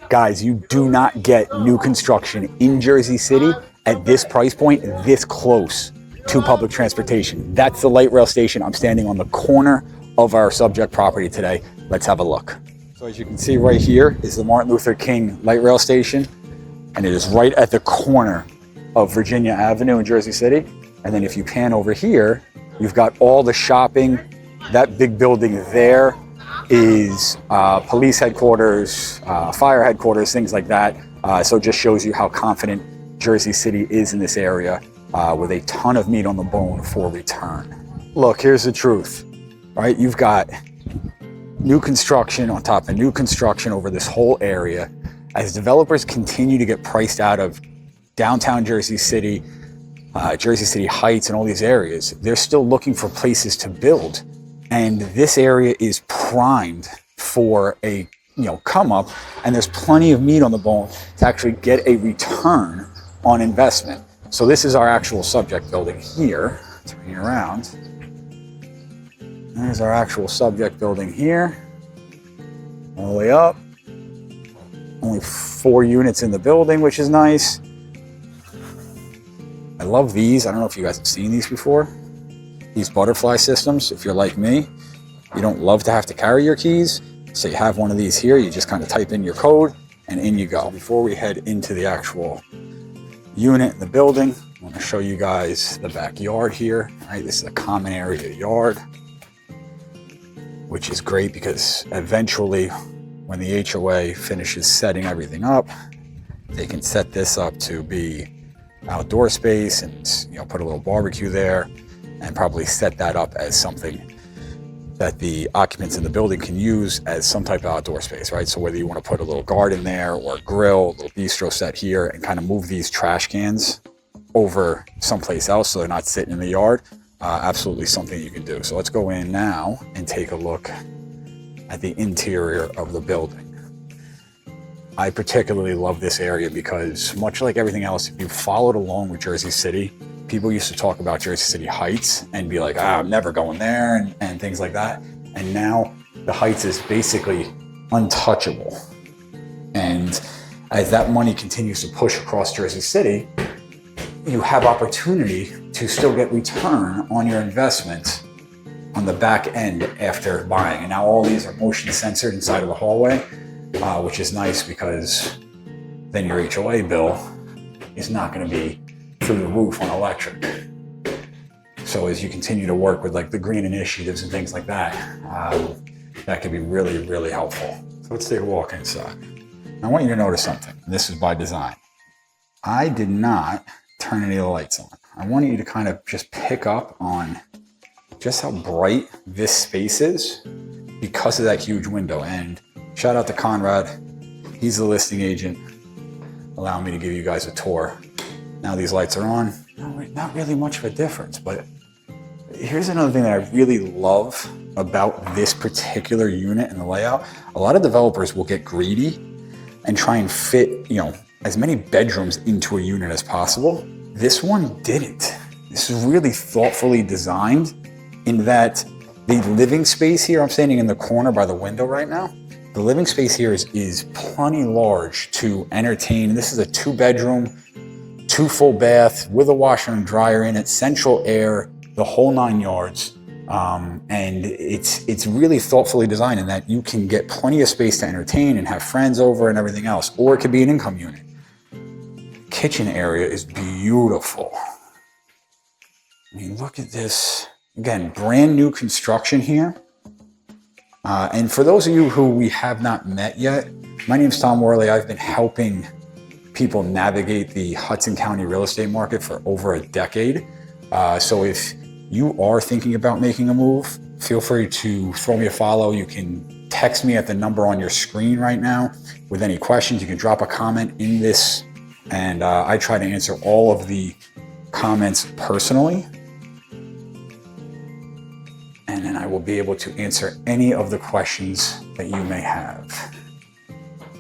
Guys, you do not get new construction in Jersey City at this price point, this close to public transportation. That's the light rail station. I'm standing on the corner of our subject property today. Let's have a look. So as you can see right here is the Martin Luther King Light Rail Station, and it is right at the corner of Virginia Avenue in Jersey City. And then if you pan over here, you've got all the shopping. That big building there is police headquarters, fire headquarters, things like that. So it just shows you how confident Jersey City is in this area, with a ton of meat on the bone for return. Look, here's the truth, right? You've got new construction on top of new construction over this whole area. As developers continue to get priced out of downtown Jersey City, Jersey City Heights, and all these areas, they're still looking for places to build. And this area is primed for a come up, and there's plenty of meat on the bone to actually get a return on investment. So this is our actual subject building here. Turning around. There's our actual subject building here. All the way up. Only 4 units in the building, which is nice. I love these. I don't know if you guys have seen these before. These butterfly systems, if you're like me, you don't love to have to carry your keys. So you have one of these here, you just kind of type in your code and in you go. Before we head into the actual unit in the building, I want to show you guys the backyard here. All right, this is a common area yard, which is great because eventually when the HOA finishes setting everything up, they can set this up to be outdoor space and put a little barbecue there, and probably set that up as something that the occupants in the building can use as some type of outdoor space, right? So whether you want to put a little garden there or a grill, a little bistro set here, and kind of move these trash cans over someplace else so they're not sitting in the yard, absolutely something you can do. So let's go in now and take a look at the interior of the building. I particularly love this area because, much like everything else, if you followed along with Jersey City, people used to talk about Jersey City Heights and be like, I'm never going there, and things like that. And now the Heights is basically untouchable. And as that money continues to push across Jersey City, you have opportunity to still get return on your investment on the back end after buying. And now all these are motion censored inside of the hallway, which is nice because then your HOA bill is not going to be through the roof on electric. So as you continue to work with like the green initiatives and things like that, that can be really, really helpful. So let's take a walk inside. I want you to notice something. This is by design. I did not turn any of the lights on. I want you to kind of just pick up on just how bright this space is because of that huge window. And shout out to Conrad. He's the listing agent, allowing me to give you guys a tour. Now these lights are on. Not really much of a difference, but here's another thing that I really love about this particular unit and the layout. A lot of developers will get greedy and try and fit, as many bedrooms into a unit as possible. This one didn't. This is really thoughtfully designed in that the living space here, I'm standing in the corner by the window right now. The living space here is plenty large to entertain. This is a 2-bedroom, 2 full bath with a washer and dryer in it, central air, the whole 9 yards. And it's really thoughtfully designed in that you can get plenty of space to entertain and have friends over and everything else, or it could be an income unit. Kitchen area is beautiful. I mean, look at this. Again, brand new construction here. And for those of you who we have not met yet, my name's Tom Worley. I've been helping people navigate the Hudson County real estate market for over a decade. So if you are thinking about making a move, feel free to throw me a follow. You can text me at the number on your screen right now with any questions. You can drop a comment in this, and I try to answer all of the comments personally. And then I will be able to answer any of the questions that you may have.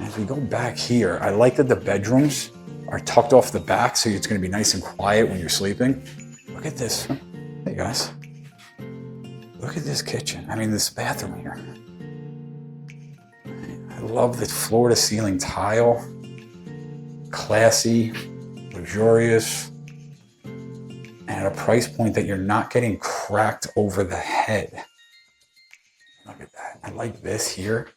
As we go back here, I like that the bedrooms are tucked off the back, so it's going to be nice and quiet when you're sleeping. Look at this. Hey guys, look at this kitchen. I mean, this bathroom here. I love the floor to ceiling tile. Classy, luxurious, and at a price point that you're not getting cracked over the head. Look at that. I like this here.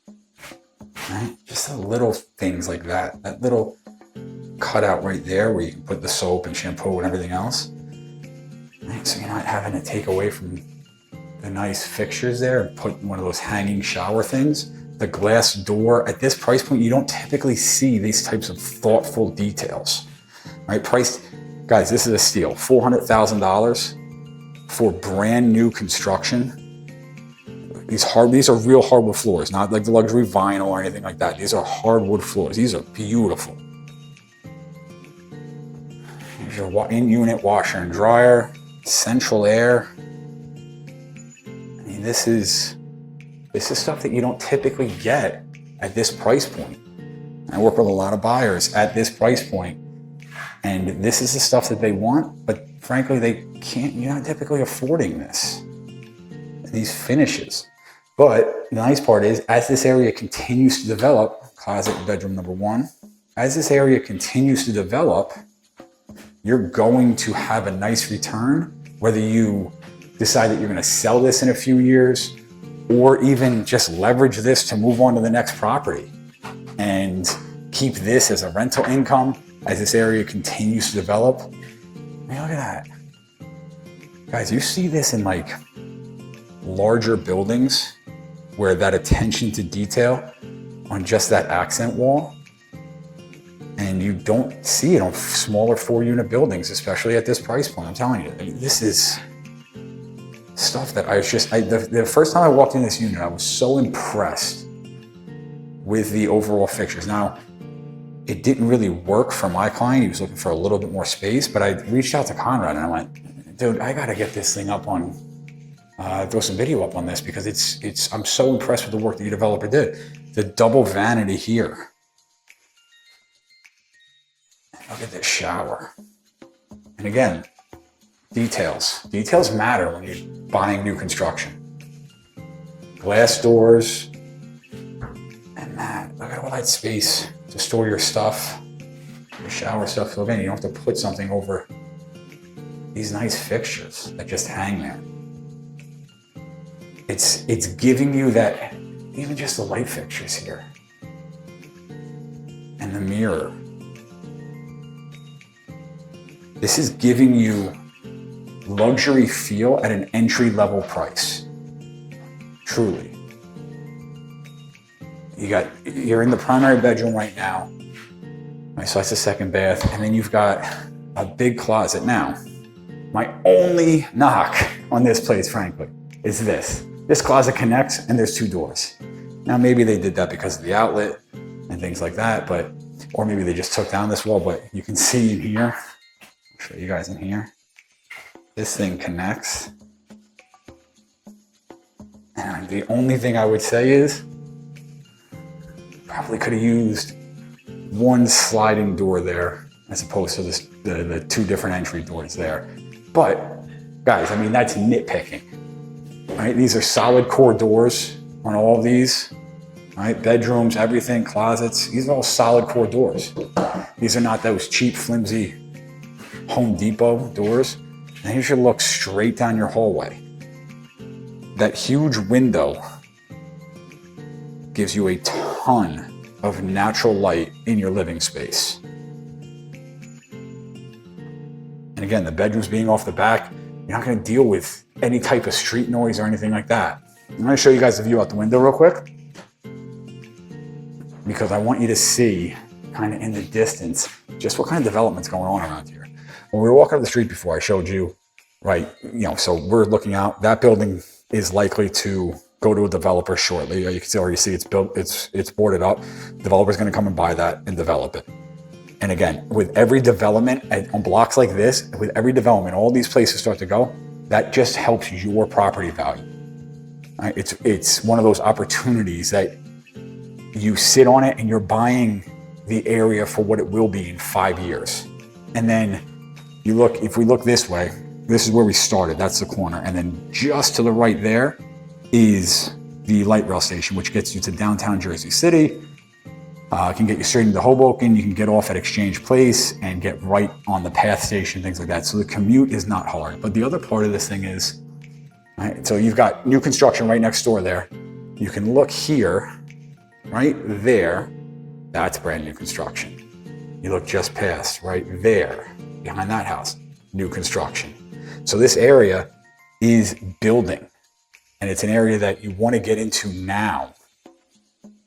Right? Just the little things like that. That little cutout right there where you can put the soap and shampoo and everything else. Right? So you're not having to take away from the nice fixtures there and put one of those hanging shower things. The glass door. At this price point, you don't typically see these types of thoughtful details. Right? Priced, guys, this is a steal. $400,000 for brand new construction. These are real hardwood floors, not like the luxury vinyl or anything like that. These are hardwood floors. These are beautiful. Here's your in-unit washer and dryer, central air. I mean, this is stuff that you don't typically get at this price point. I work with a lot of buyers at this price point, and this is the stuff that they want, but frankly, you're not typically affording this. These finishes. But the nice part is, as this area continues to develop, closet bedroom number 1, as this area continues to develop, you're going to have a nice return, whether you decide that you're going to sell this in a few years, or even just leverage this to move on to the next property and keep this as a rental income as this area continues to develop. I mean, look at that. Guys, you see this in like larger buildings where that attention to detail on just that accent wall, and you don't see it on smaller 4-unit buildings, especially at this price point. I'm telling you, I mean, this is stuff that the first time I walked in this unit, I was so impressed with the overall fixtures. Now, it didn't really work for my client. He was looking for a little bit more space, but I reached out to Conrad and I went, dude, I gotta get this thing up on, throw some video up on this, because I'm so impressed with the work that your developer did. The double vanity here. Look at this shower. And again, details. Details matter when you're buying new construction. Glass doors. And that, look at all that space to store your stuff, your shower stuff. So again, you don't have to put something over these nice fixtures that just hang there. It's giving you that, even just the light fixtures here. And the mirror. This is giving you luxury feel at an entry-level price. Truly. You're in the primary bedroom right now. Right, so that's the second bath. And then you've got a big closet. Now, my only knock on this place, frankly, is this. This closet connects and there's 2 doors. Now, maybe they did that because of the outlet and things like that, or maybe they just took down this wall, but you can see in here, I'll show you guys in here, this thing connects. And the only thing I would say is, probably could have used one sliding door there as opposed to the 2 different entry doors there. But guys, I mean, that's nitpicking, right? These are solid core doors on all of these, right? Bedrooms, everything, closets, these are all solid core doors. These are not those cheap, flimsy Home Depot doors. And here's your look straight down your hallway. That huge window gives you a ton of natural light in your living space. And again, the bedrooms being off the back, you're not going to deal with any type of street noise or anything like that. I'm going to show you guys the view out the window real quick, because I want you to see kind of in the distance just what kind of development's going on around here. When we were walking up the street before, I showed you, right, so we're looking out, that building is likely to go to a developer shortly. You can already see it's built, it's boarded up. Developer's going to come and buy that and develop it. And again, with every development on blocks like this, with every development, all these places start to go, that just helps your property value. Right? It's one of those opportunities that you sit on it and you're buying the area for what it will be in 5 years. And then if we look this way, this is where we started, that's the corner. And then just to the right there is the light rail station, which gets you to downtown Jersey City, Can get you straight into Hoboken. You can get off at Exchange Place and get right on the PATH station, things like that. So the commute is not hard. But the other part of this thing is, right, so you've got new construction right next door there. You can look here, right there, that's brand new construction. You look just past, right there, behind that house, new construction. So this area is building, and it's an area that you want to get into now,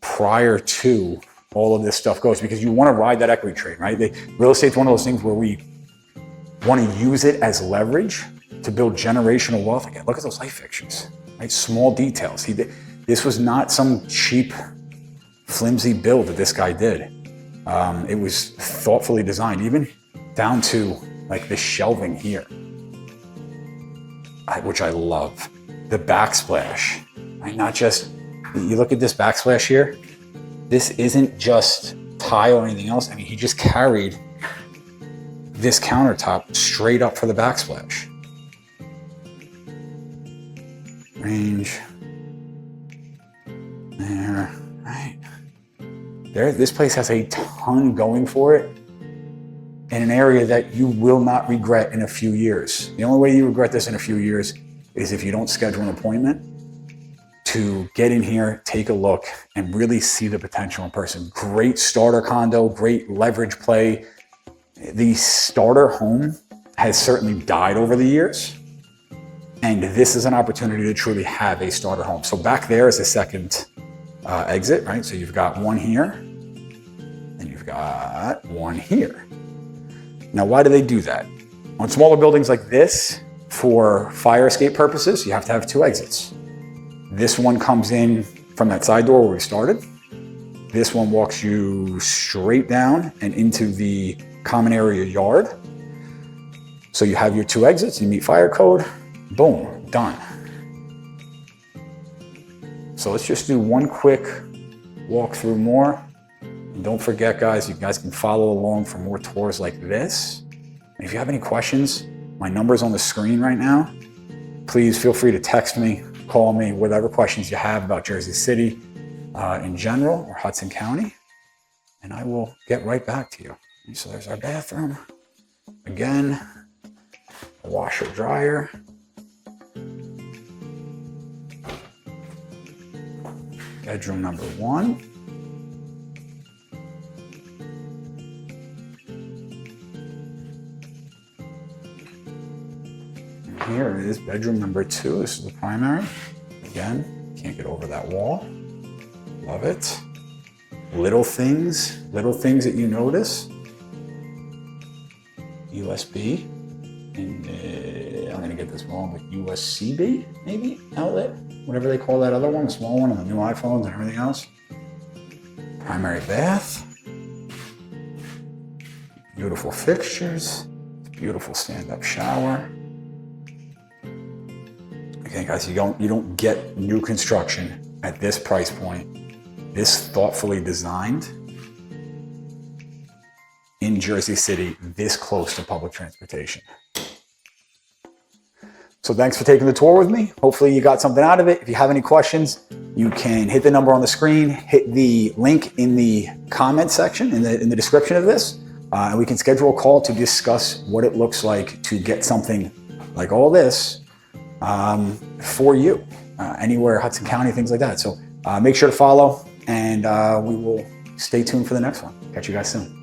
prior to all of this stuff goes, because you want to ride that equity train, right? Real estate's one of those things where we want to use it as leverage to build generational wealth. Again, look at those light fixtures, right? Small details. This was not some cheap, flimsy build that this guy did. It was thoughtfully designed, even down to like the shelving here, which I love. The backsplash, right? Not just, you look at this backsplash here, this isn't just tile or anything else. I mean, he just carried this countertop straight up for the backsplash. Range. There, right? There, this place has a ton going for it in an area that you will not regret in a few years. The only way you regret this in a few years is if you don't schedule an appointment to get in here, take a look, and really see the potential in person. Great starter condo, great leverage play. The starter home has certainly died over the years, and this is an opportunity to truly have a starter home. So back there is a second exit, right? So you've got one here, and you've got one here. Now, why do they do that? On smaller buildings like this, for fire escape purposes, you have to have two exits. This one comes in from that side door where we started. This one walks you straight down and into the common area yard. So you have your two exits, you meet fire code, boom, done. So let's just do one quick walk through more. And don't forget, guys, you guys can follow along for more tours like this. And if you have any questions, my number's on the screen right now. Please feel free to text me, call me, whatever questions you have about Jersey City in general or Hudson County, and I will get right back to you. So there's our bathroom. Again, a washer dryer. Bedroom number one. And here is bedroom number two. This is the primary. Again, can't get over that wall. Love it. Little things that you notice. USB, and I'm gonna get this wrong, but USB, maybe, outlet, whatever they call that other one, the small one on the new iPhones and everything else. Primary bath. Beautiful fixtures. Beautiful stand-up shower. Again, guys, you don't get new construction at this price point, this thoughtfully designed in Jersey City, this close to public transportation. So thanks for taking the tour with me. Hopefully you got something out of it. If you have any questions, you can hit the number on the screen, hit the link in the comment section, in the description of this, and we can schedule a call to discuss what it looks like to get something like all this for you, anywhere, Hudson County, things like that. So make sure to follow, and we will stay tuned for the next one. Catch you guys soon.